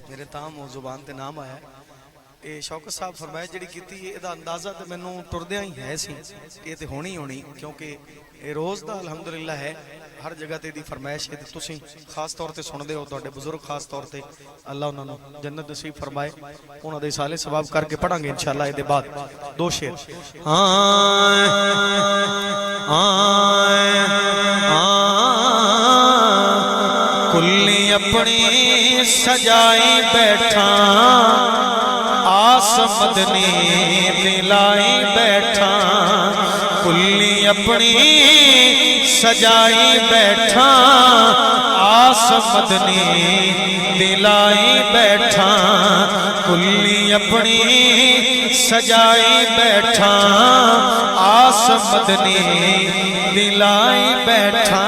मेरे तां वो जुबान ते नाम आया ये शौकत साहब फरमाया जी की ਇਹਦਾ अंदाजा तो मैनू टुरद्या ही है सी ये तो होनी होनी क्योंकि ये रोज़ का अलहमदुलिल्ला है हर जगह ते दी फरमाइश है तुसी खास तौर पर सुनते हो तुहाडे बुजुर्ग खास तौर पर अल्लाह उन्होंने जन्नत नसीब फरमाए उन्होंने साले सवाब करके पढ़ांगे इंशाअल्लाह ये बाद दो शेर कुल्ली अपनी सजाई बैठा आस मदनी दिलाई बैठा कुल्ली अपनी सजाई बैठा आस मदनी दिलाई बैठा कुल्ली अपनी सजाई बैठा आस मदनी दिलाई बैठा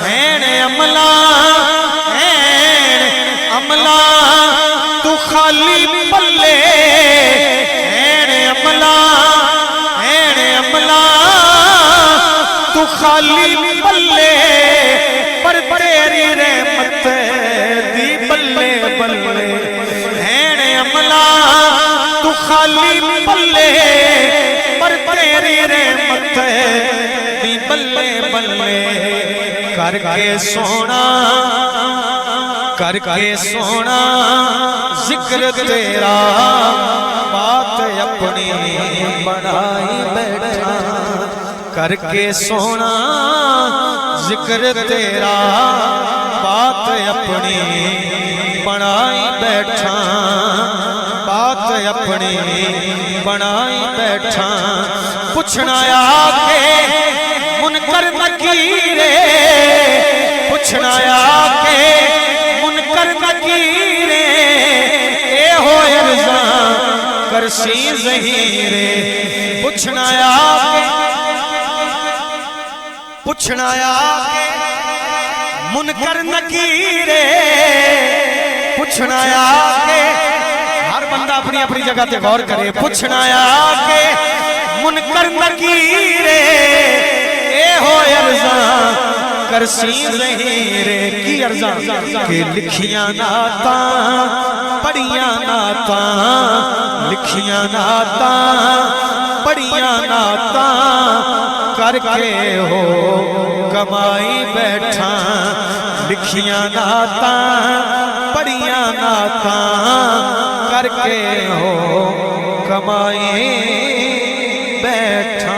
हैन अमला तू खाली पल्ले अमला तू खाली पल्ले पर तेरी रहमत दी बल्ले बल्ले हैन अमला तू खाली पल्ले पर तेरी रहमत दी बल्ले बल्ले करके सोना जिक्र तेरा बात अपनी बनाई बैठा करके सोना जिक्र तेरा बात अपनी बनाई बैठा बात अपनी बनाई बैठा पुछना आके मुनकर नकीरे पुछना आके मुनकर नकीरे ए हो अर्ज़ा करसी ज़हीरे पुछना आके मुनकर नकीरे पुछना आके हर बंदा अपनी अपनी जगह ते गौर करे पुछना आके मुनकर नकीरे ए हो अर्ज़ा करसी ज़हीरे की अर्ज़ा के लिखियां नाता पढ़ियां नाता लिखियां नाता पढ़ियां नाता करके हो कमाई बैठा लिखियां नाता पढ़ियां नाता करके हो कमाई बैठा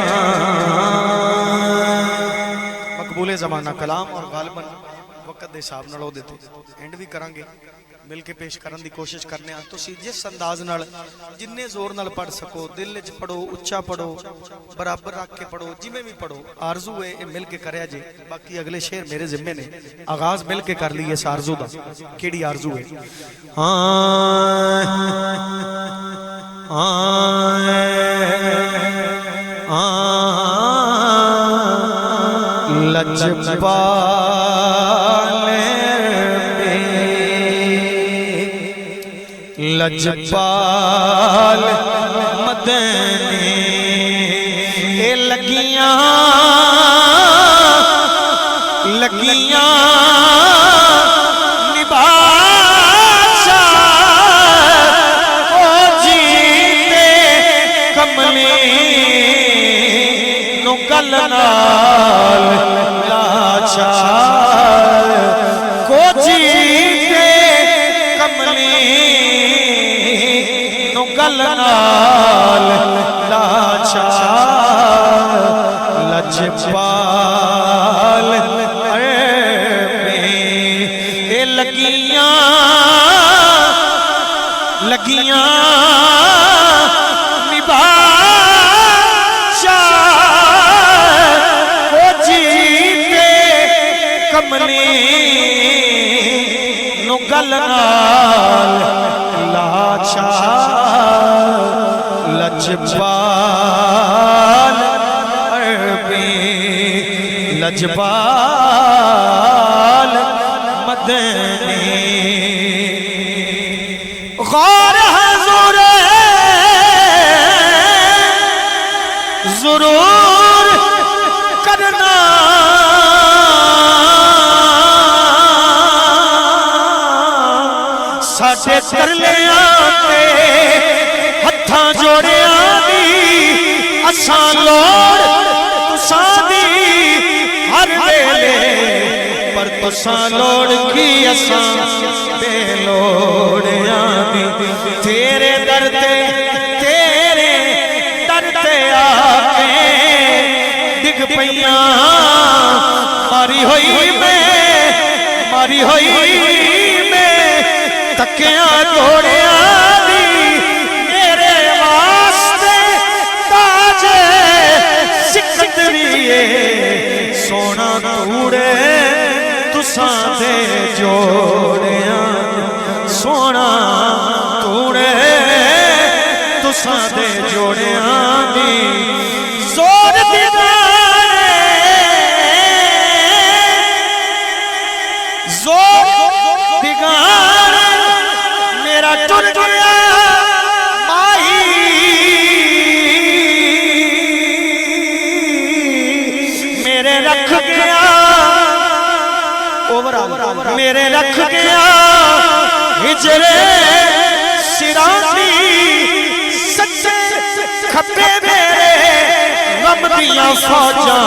मकबूले ज़माना कलाम और गालिबन वक्त के हिसाब नाल देते एंड भी करांगे मिल के पेश करने की कोशिश करने तुसी जिस अंदाज नाल जिन्ने जोर नाल पढ़ सको दिल च पढ़ो उच्चा पढ़ो बराबर रख के पढ़ो जिमें भी पढ़ो आरजू है ये मिल के करया जे बाकी अगले शेर मेरे जिम्मे ने आगाज मिल के कर ली इस आरजू का केड़ी आरजू है लजपाल मदनी ए लगियां निभाशा ओ जीते कमली नु गल नाल लाचा को जीते कमली गल नाल लाचा लजपाल ए लगियां निभाशा को जीते कमली नु गल नाल लाचा लजपाल लजपाल मदनी गौर हुजूर जरूर करना साडे तरलियां ते हत्थां जोड़ियां दी असां लोड़ तुसां दी हर वेले पर तुसां लोड़ की असां बेलोड़ियां दी तेरे दर ते आके डिग पईयां मारी होई मैं तकिया तोड़िया दी मेरे वास्ते ताजे सिकंदरिए सोना तूड़े तुसां दे जोड़िया सोना तूड़े तुसां दे जोड़िया दी जोर दिगार मेरा टुट गया माही मेरे रख गया मेरे रख गया हिजरे सिरानी सच्चे खपे मेरे रब दियां फौजां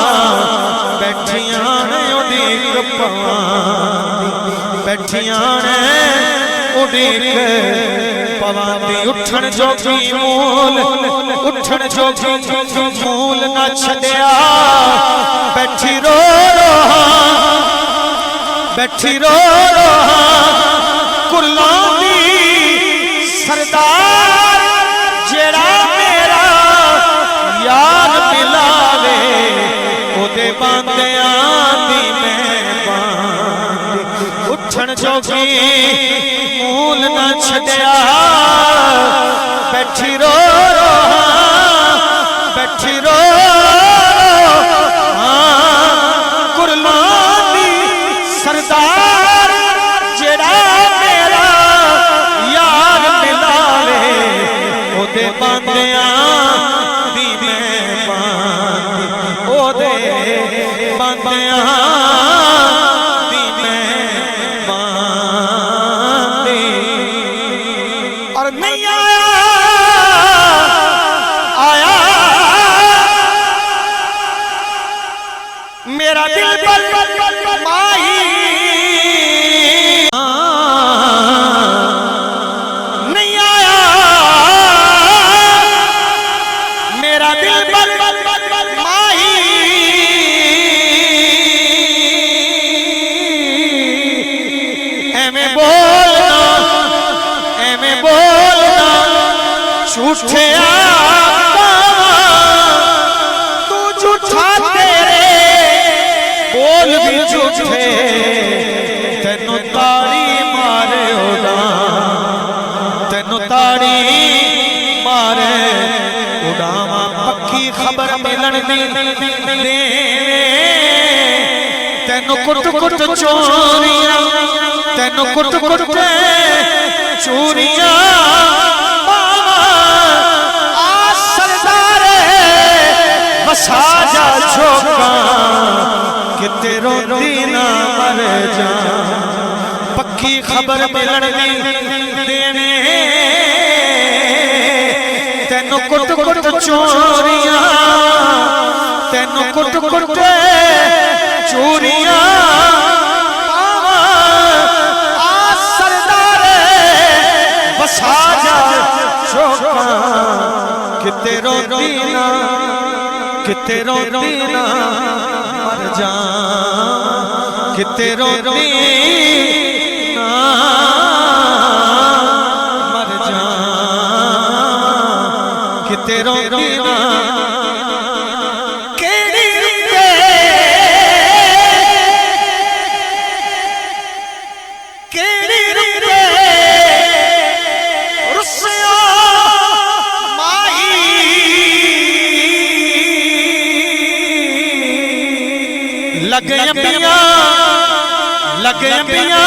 बैठियां ने उड़ीक बैठियां ने उड़ीक पवांदी उठण जोगी मूल ना छड़िया बैठी रो कुल्लां दी सरदार जेड़ा मेरा यार मिलावे ओदे बांदियां दी उठण जोगी मूल ना छड़िया बैठी रो कुर्बान दी सरदार जेड़ा मेरा यार मिलावे ओदे बांदियां दी ओदे बांदियां मेरा दिल पर माही नहीं आया मेरा दिल पर माही एवें बोलना झूठे तू झूठा बोल भी झूठे तेनू ताड़ी मारे उड़ावा पक्की खबर मिलन दी तेनू कुट चोरियां तेनू कुट चोरियां बसा जा छोका कि तेरो दीना मर जा पक्की खबर मिलन देने तेनू कुट चोरियां तेनू कुट चोरियां बसा जा छोका कि तेरो दीना मर जा कि तेरो दीना मर जा कि तेरो दीना लगे पिया